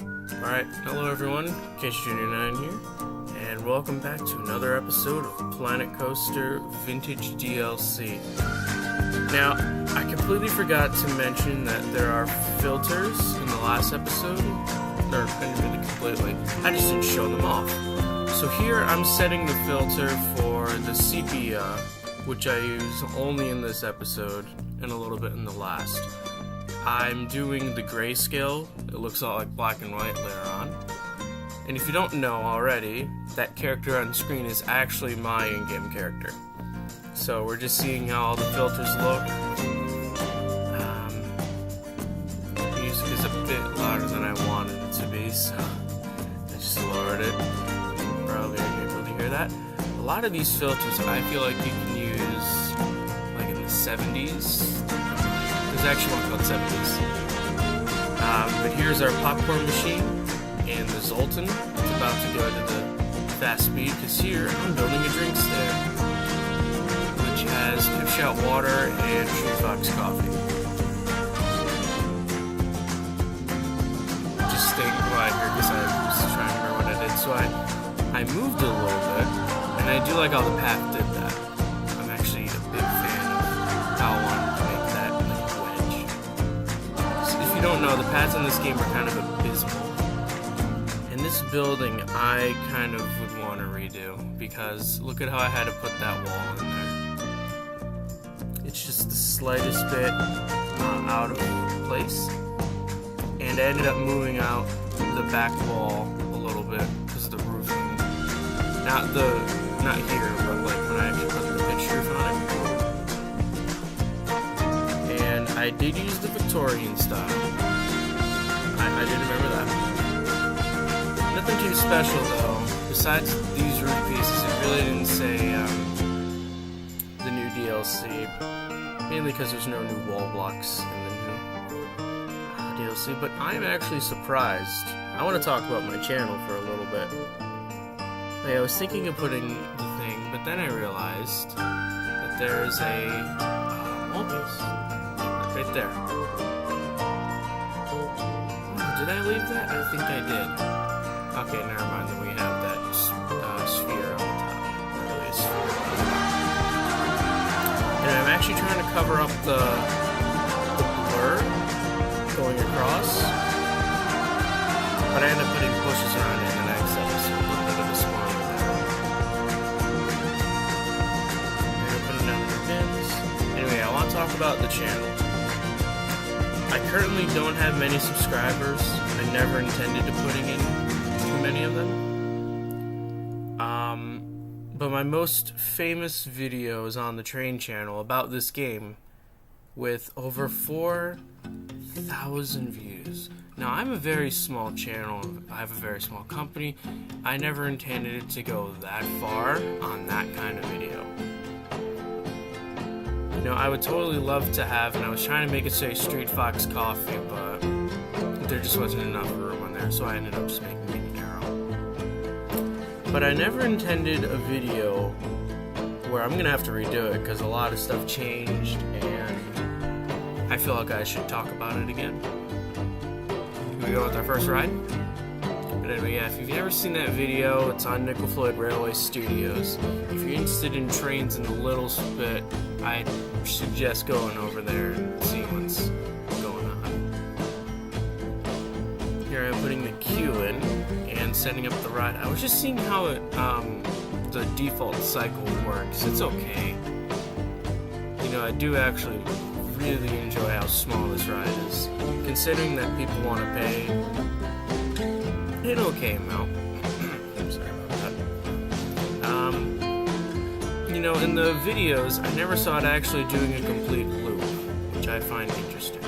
Alright, hello everyone, KJR9 here, and welcome back to another episode of PlanetCoaster Vintage DLC. Now, I completely forgot to mention that there are filters in the last episode, or really completely, I just didn't show them off. So here I'm setting the filter for the sepia, which I use only in this episode, and a little bit in the last. I'm doing the grayscale. It looks all like black and white later on. And if you don't know already, that character on screen is actually my in-game character. So we're just seeing how all the filters look. The music is a bit louder than I wanted it to be, so I just lowered it. Probably aren't able to hear that. A lot of these filters I feel like you can use like in the 70s. There's actually one called 70s. But here's our popcorn machine and the Zoltan. It's about to go to the fast speed because here I'm building a drink stand, which has Pipshot water and True Fox coffee. Just staying quiet here because I was trying to remember what I did. So I moved it a little bit, and I do like how the path did that. I'm actually a big fan of how I wanted to make that like wedge. So if you don't know, the paths in this game are kind of abysmal. And this building I kind of would want to redo, because look at how I had to put that wall in there. It's just the slightest bit out of place. And I ended up moving out the back wall a little bit because of the roofing. Not here, but like when I actually put the pitch roof on it. And I did use the Victorian style. I did remember that. Nothing too special though. Besides these roof pieces, it really didn't say the new DLC. Mainly because there's no new wall blocks in the new DLC. But I'm actually surprised. I want to talk about my channel for a little bit. I was thinking of putting the thing, but then I realized that there's a wall piece right there. Oh, did I leave that? I think I did. Okay, never mind. Then we have that sphere on the top. Not really a sphere. And I'm actually trying to cover up the blur going across, but I end up putting bushes around it, and I accept a little bit of a spawn. Anyway, I want to talk about the channel. I currently don't have many subscribers. I never intended to putting in too many of them. But my most famous video is on the train channel about this game with over 4,000 views. Now, I'm a very small channel. I have a very small company. I never intended it to go that far on that kind of video. You know, I would totally love to have, and I was trying to make it say Street Fox Coffee, but there just wasn't enough room on there, so I ended up just making it an arrow. But I never intended a video where I'm gonna have to redo it because a lot of stuff changed, and I feel like I should talk about it again. Here we go with our first ride. But anyway, yeah, if you've never seen that video, it's on Nickel Floyd Railway Studios. If you're interested in trains in a little bit, I suggest going over there and seeing what's going on. Here I'm putting the queue in and setting up the ride. I was just seeing how it, the default cycle works. It's okay. You know, I do actually really enjoy how small this ride is, considering that people want to pay an okay amount. I'm sorry about that. You know, in the videos, I never saw it actually doing a complete loop, which I find interesting.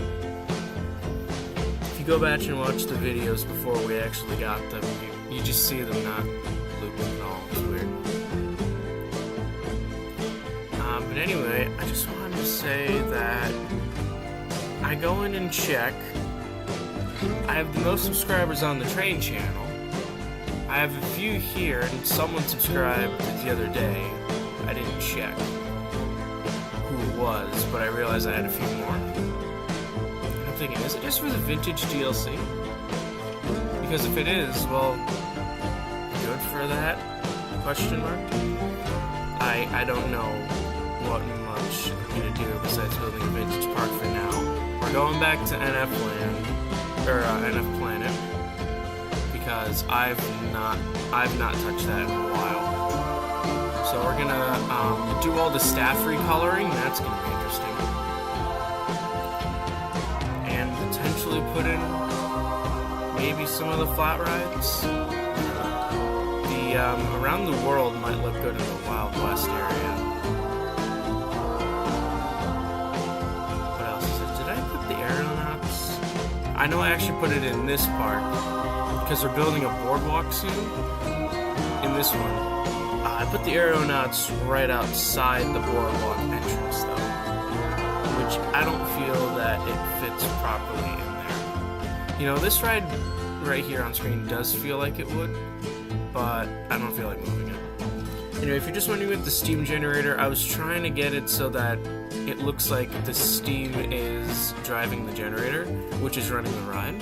If you go back and watch the videos before we actually got them, you just see them not looping at all. It's weird. But anyway, I just wanted to say that I go in and check. I have the most subscribers on the train channel. I have a few here, and someone subscribed the other day. I didn't check who it was, but I realized I had a few more. I'm thinking, is it just for the vintage DLC? Because if it is, well, good for that? Question mark? I don't know what much I'm gonna do besides building a vintage park for now. We're going back to NF Land, or NF Planet, because I've not touched that in a while. So we're gonna do all the staff recoloring. That's gonna be interesting, and potentially put in maybe some of the flat rides. The around the world might look good in the Wild West area. What else is it? Did I put the aeronauts? I know I actually put it in this park because they're building a boardwalk soon. In this one. I put the aeronauts right outside the boardwalk entrance, though, which I don't feel that it fits properly in there. You know, this ride right here on screen does feel like it would, but I don't feel like moving it. Anyway, if you're just wondering with the steam generator, I was trying to get it so that it looks like the steam is driving the generator, which is running the ride.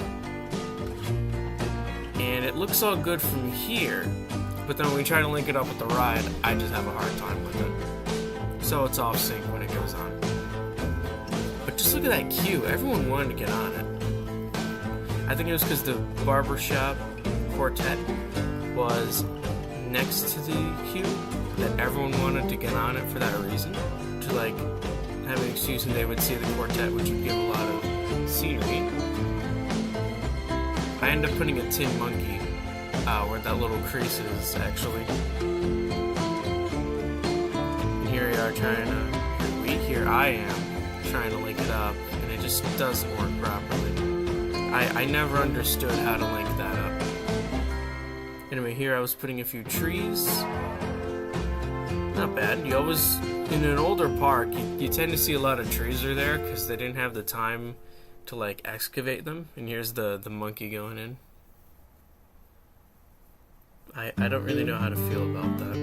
And it looks all good from here. But then when we try to link it up with the ride, I just have a hard time with it. So it's off sync when it goes on. But just look at that queue. Everyone wanted to get on it. I think it was because the barbershop quartet was next to the queue that everyone wanted to get on it for that reason. To like have an excuse and they would see the quartet, which would give a lot of scenery. I ended up putting a tin monkey where that little crease is, actually. And here we are trying to... Here I am trying to link it up, and it just doesn't work properly. I never understood how to link that up. Anyway, here I was putting a few trees. Not bad. You always... In an older park, you tend to see a lot of trees are there, because they didn't have the time to, like, excavate them. And here's the monkey going in. I don't really know how to feel about that.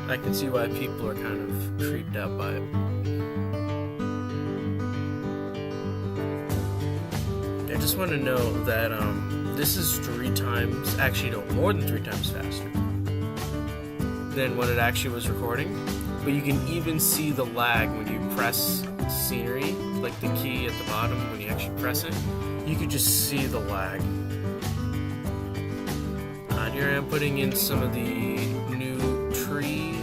I can see why people are kind of creeped out by it. I just want to know that this is 3 times, actually no, more than 3 times faster than what it actually was recording. But you can even see the lag when you press scenery, like the key at the bottom when you actually press it. You could just see the lag. Here I am putting in some of the new tree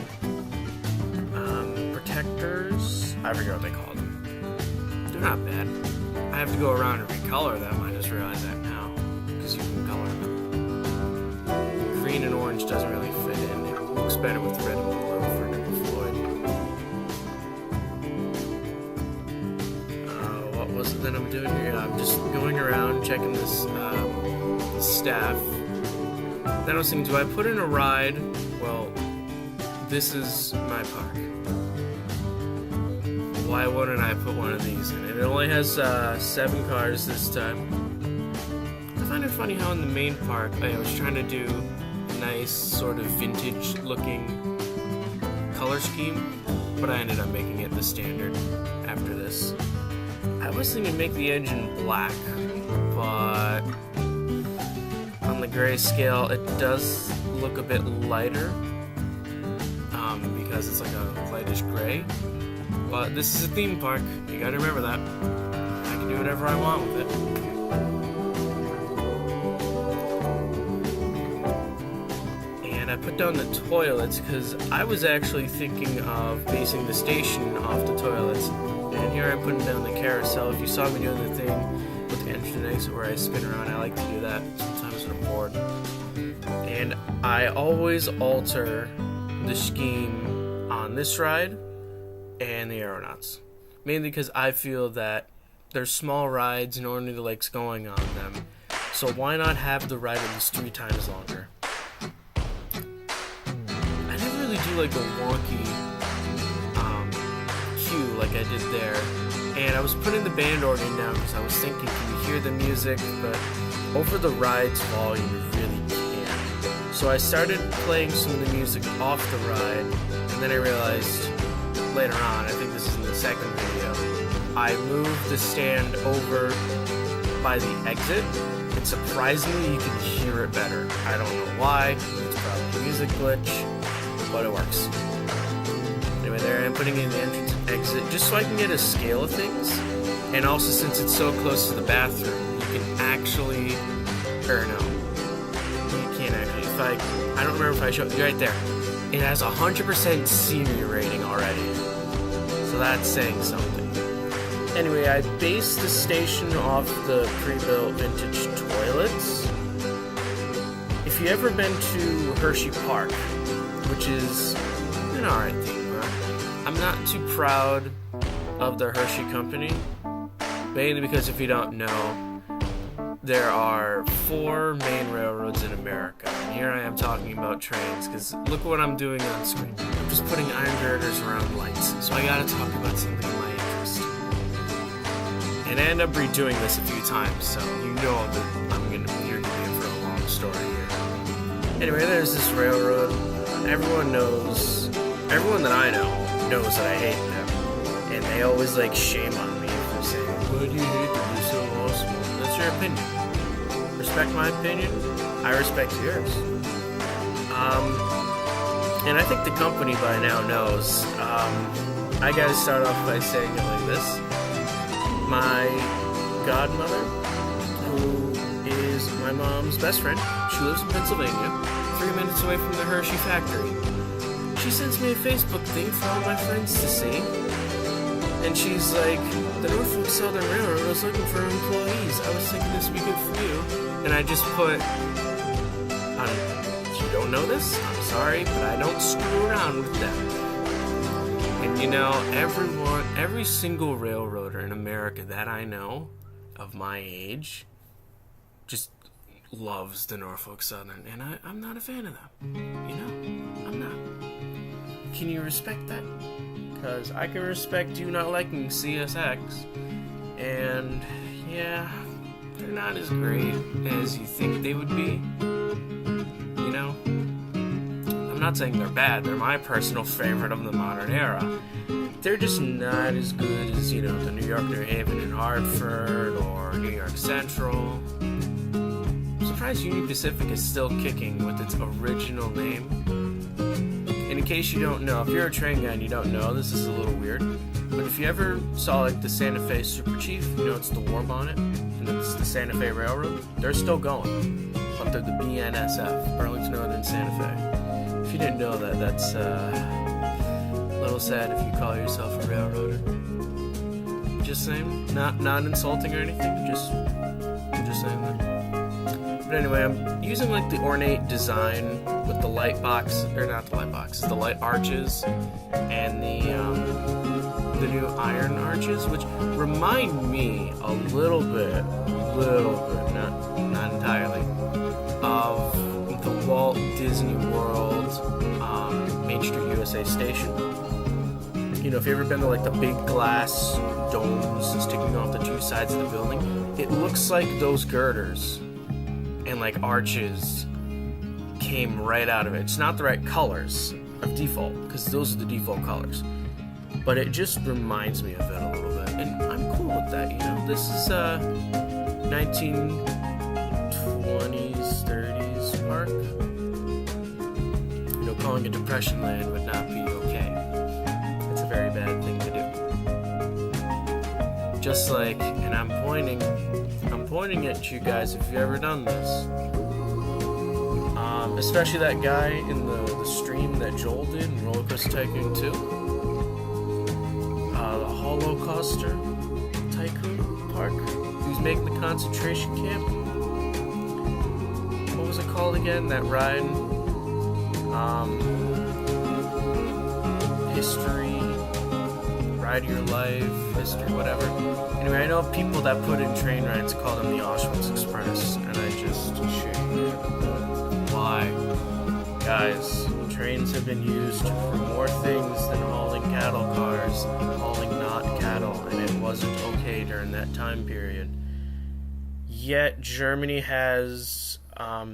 protectors. I forget what they call them. They're not bad. I have to go around and recolor them. I just realized that now, because you can color them. Green and orange doesn't really fit in. It looks better with red and blue for Nick Floyd. What was it that I'm doing here? I'm just going around checking this staff. Then I was thinking, do I put in a ride? Well, this is my park. Why wouldn't I put one of these in? It only has 7 cars this time. I find it funny how in the main park, I was trying to do a nice sort of vintage looking color scheme, but I ended up making it the standard after this. I was thinking make the engine black, but on the grayscale it does look a bit lighter because it's like a lightish gray. But this is a theme park, you gotta remember that. I can do whatever I want with it. And I put down the toilets because I was actually thinking of basing the station off the toilets. And here I'm putting down the carousel. If you saw me doing the thing with the entrance and exit where I spin around, I like to do that sometimes when I'm bored. And I always alter the scheme on this ride and the aeronauts. Mainly because I feel that they're small rides and only the lake's going on them. So why not have the ride at least 3 times longer? I didn't really do like the wonky cue like I did there. And I was putting the band organ down because I was thinking, can you hear the music? But over the ride's volume, you really can't. So I started playing some of the music off the ride, and then I realized later on, I think this is in the second video, I moved the stand over by the exit And surprisingly, you can hear it better. I don't know why. It's probably a music glitch, but it works. Anyway, there I'm putting in the entrance and exit just so I can get a scale of things. And also, since it's so close to the bathroom, you can actually, or no, you can't actually. I don't remember if I showed you right there. It has 100% Siri rating already, so that's saying something. Anyway, I based the station off the pre-built vintage toilets. If you ever been to Hershey Park, which is an alright theme park, I'm not too proud of the Hershey company, mainly because if you don't know, there are 4 main railroads in America. And here I am talking about trains, because look what I'm doing on screen. I'm just putting iron girders around lights, so I gotta talk about something of my interest. And I end up redoing this a few times, so you know that you're gonna be in for a long story here. Anyway, there's this railroad. Everyone that I know knows that I hate them. And they always shame on me for saying, why do you hate them? They're so awesome. That's your opinion. Respect my opinion. I respect yours. And I think the company by now knows. I gotta start off by saying it like this. My godmother, who is my mom's best friend, she lives in Pennsylvania, 3 minutes away from the Hershey factory. She sends me a Facebook thing for all my friends to see. And she's like, the Norfolk Southern Railroad was looking for employees. I was thinking this would be good for you. And I just put, you don't know this? I'm sorry, but I don't screw around with them. And you know, every single railroader in America that I know of my age just loves the Norfolk Southern. And I'm not a fan of them. You know, I'm not. Can you respect that? Because I can respect you not liking CSX, and yeah, they're not as great as you think they would be. You know, I'm not saying they're bad, they're my personal favorite of the modern era. They're just not as good as, the New York, New Haven, and Hartford, or New York Central. I'm surprised Union Pacific is still kicking with its original name. And in case you don't know, if you're a train guy and you don't know, this is a little weird, but if you ever saw the Santa Fe Super Chief, it's the war bonnet, and it's the Santa Fe Railroad, they're still going, up to the BNSF, Burlington Northern Santa Fe. If you didn't know that, that's a little sad if you call yourself a railroader. Just saying, not insulting or anything, I'm just saying that. But anyway, I'm using the ornate design with the light box, or not the light boxes, the light arches, and the new iron arches, which remind me a little bit, not entirely, of the Walt Disney World Main Street USA station. If you've ever been to the big glass domes sticking off the 2 sides of the building, it looks like those girders and arches came right out of it. It's not the right colors of default, because those are the default colors, but it just reminds me of it a little bit, and I'm cool with that. This is 1920s 30s park. Calling it Depression Land would not be okay. It's a very bad thing to do. Just and I'm pointing at you guys if you've ever done this. Especially that guy in the stream that Joel did in Roller Coaster Tycoon 2. The Holocaster Tycoon Park, who's making the concentration camp. What was it called again? That ride? History, Ride Your Life, History, whatever. Anyway, I know people that put in train rides call them the Auschwitz Express, and I just shake my head. Why? Guys, trains have been used for more things than hauling cattle cars, hauling not cattle, and it wasn't okay during that time period. Yet, Germany has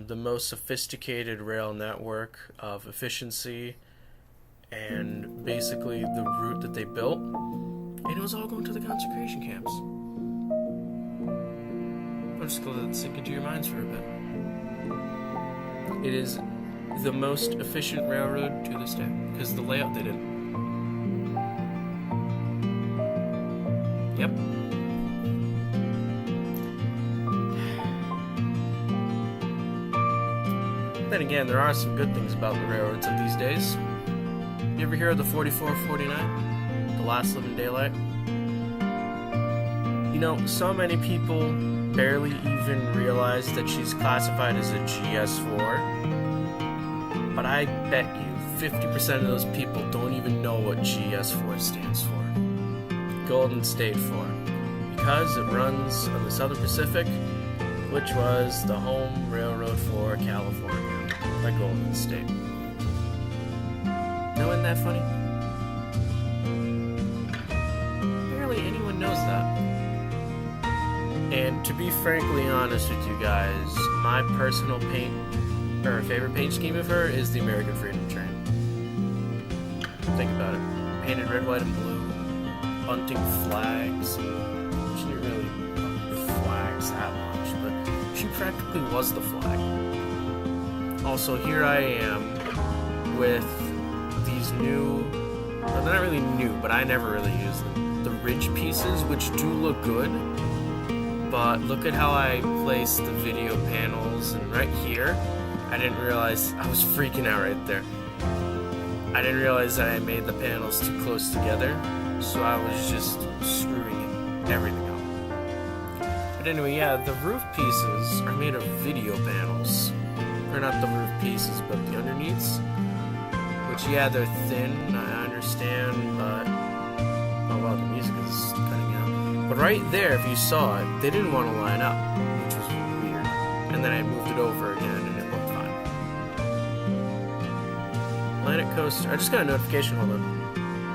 the most sophisticated rail network of efficiency and basically the route that they built, and it was all going to the concentration camps. just gonna let it sink into your minds for a bit. It is the most efficient railroad to this day, because the layout did it. Yep. Then again, there are some good things about the railroads of these days. You ever hear of the 4449? The last living daylight? You know, so many people barely even realize that she's classified as a GS4. But I bet you 50% of those people don't even know what GS4 stands for. Golden State 4. Because it runs on the Southern Pacific, which was the home railroad for California, the Golden State. Now, isn't that funny? Barely anyone knows that. And to be frankly honest with you guys, my personal favorite paint scheme of her is the American Freedom Train. Think about it. Painted red, white, and blue. Bunting flags. She didn't really flags that much, but she practically was the flag. Also, here I am with these new, well, they're not really new, but I never really use them. The ridge pieces, which do look good, but look at how I placed the video panels, and right here, I didn't realize, I was freaking out right there. I didn't realize that I made the panels too close together, so I was just screwing everything up. But anyway, yeah, the roof pieces are made of video panels. Or not the roof pieces, but the underneaths. Which, yeah, they're thin, I understand, but... oh wow, the music is cutting out. But right there, if you saw it, they didn't want to line up, which was weird. And then I moved it over again, and it looked fine. PlanetCoaster, I just got a notification, hold on.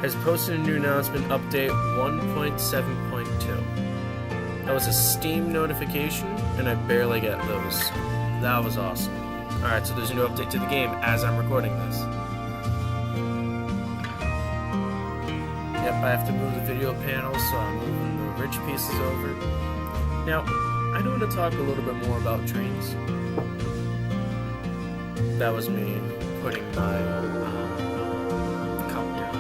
Has posted a new announcement, update 1.7.2. That was a Steam notification, and I barely get those. That was awesome. Alright, so there's a new update to the game as I'm recording this. Yep, I have to move the video panels, so I'm moving the ridge pieces over. Now, I do want to talk a little bit more about trains. That was me putting my cup down. I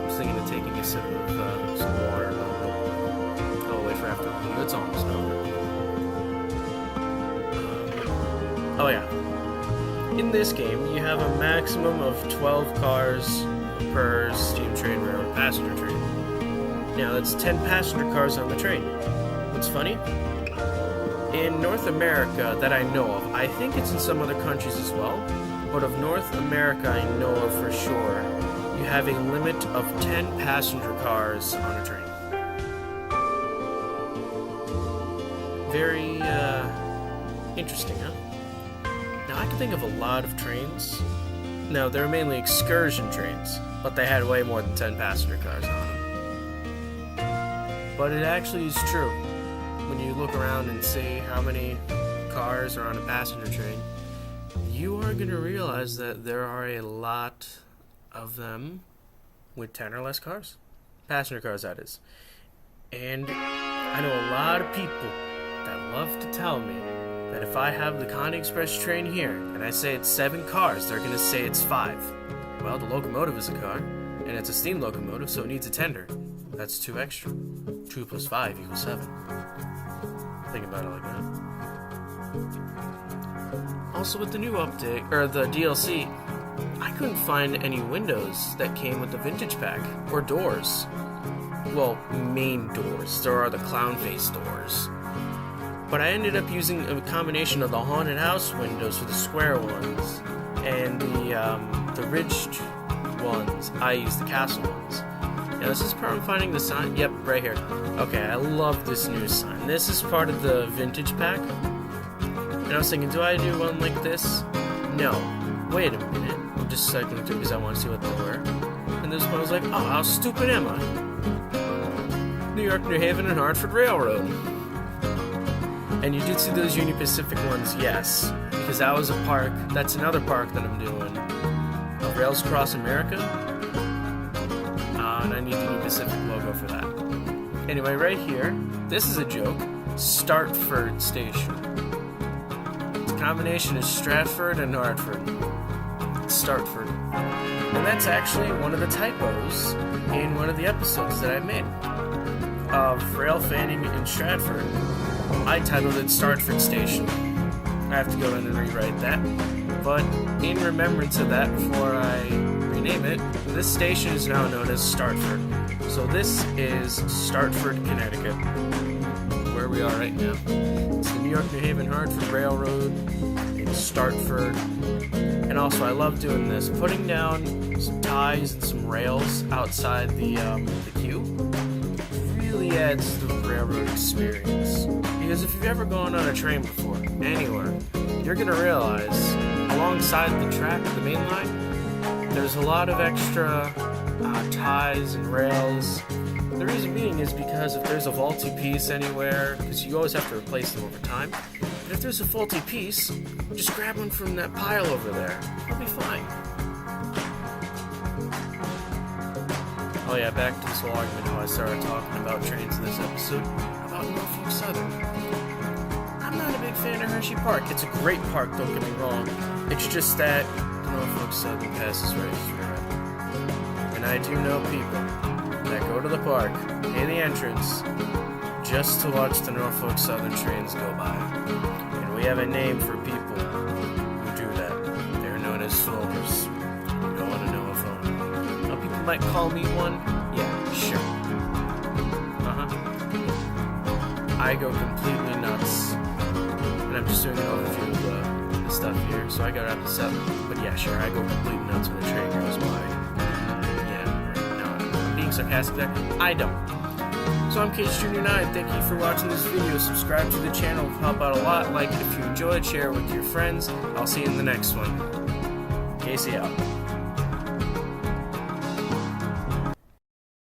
was thinking of taking a sip of some water, but I'll wait for after. It's almost over. Oh yeah. In this game, you have a maximum of 12 cars per steam train railroad passenger train. Now, that's 10 passenger cars on the train. What's funny? In North America, that I know of, I think it's in some other countries as well, but of North America I know of for sure, you have a limit of 10 passenger cars on a train. Very, interesting, huh? Now, I can think of a lot of trains. Now, they're mainly excursion trains, but they had way more than 10 passenger cars on them. But it actually is true. When you look around and see how many cars are on a passenger train, you are going to realize that there are a lot of them with 10 or less cars. Passenger cars, that is. And I know a lot of people that love to tell me that if I have the Connie Express train here and I say it's 7 cars, they're going to say it's 5. Well, the locomotive is a car, and it's a steam locomotive, so it needs a tender. That's 2 extra. 2 plus 5 equals 7. Think about it like that. Also, with the new update, or the DLC, I couldn't find any windows that came with the Vintage Pack, or doors. Well, main doors. There are the clown face doors. But I ended up using a combination of the haunted house windows for the square ones, and the ridged ones. I used the castle ones. Now, this is part I'm finding the sign. Yep, right here. Okay, I love this new sign. This is part of the Vintage Pack. And I was thinking, do I do one like this? No. Wait a minute. I'm just cycling through because I want to see what they were. And this one was like, oh, how stupid am I? New York, New Haven, and Hartford Railroad. And you did see those Union Pacific ones, yes. Because that was a park. That's another park that I'm doing. Rails Across America. And I need the Union Pacific logo for that. Anyway, right here, this is a joke. Startford Station. The combination is Stratford and Hartford. Startford. And that's actually one of the typos in one of the episodes that I made of rail fanning in Stratford. I titled it Startford Station. I have to go in and rewrite that. But in remembrance of that, before I rename it, this station is now known as Startford. So this is Startford, Connecticut, where we are right now. It's the New York, New Haven, Hartford Railroad in Startford. And also, I love doing this, putting down some ties and some rails outside the queue really adds to the railroad experience. Because if you've ever gone on a train before, anywhere, you're going to realize alongside the track, the main line, there's a lot of extra ties and rails. The reason being is because if there's a faulty piece anywhere, because you always have to replace them over time, but if there's a faulty piece, just grab one from that pile over there. It'll be fine. Oh yeah, back to this whole argument how I started talking about trains in this episode, about Norfolk Southern. I'm not a big fan of Hershey Park. It's a great park, don't get me wrong. It's just that Norfolk Southern passes right through it. And I do know people that go to the park, pay the entrance, just to watch the Norfolk Southern trains go by. And we have a name for people who do that. They're known as phoners. You don't want to know a phone. Now, people might call me one. Yeah, sure. I go completely nuts. And I'm just doing an overview of the stuff here, so I gotta wrap this up. But yeah, sure, I go completely nuts when a train goes by. Yeah, no, I'm being sarcastic there. I don't. So I'm KH9. Thank you for watching this video. Subscribe to the channel. It'll help out a lot. Like it if you enjoyed. Share it with your friends. I'll see you in the next one. Casey out.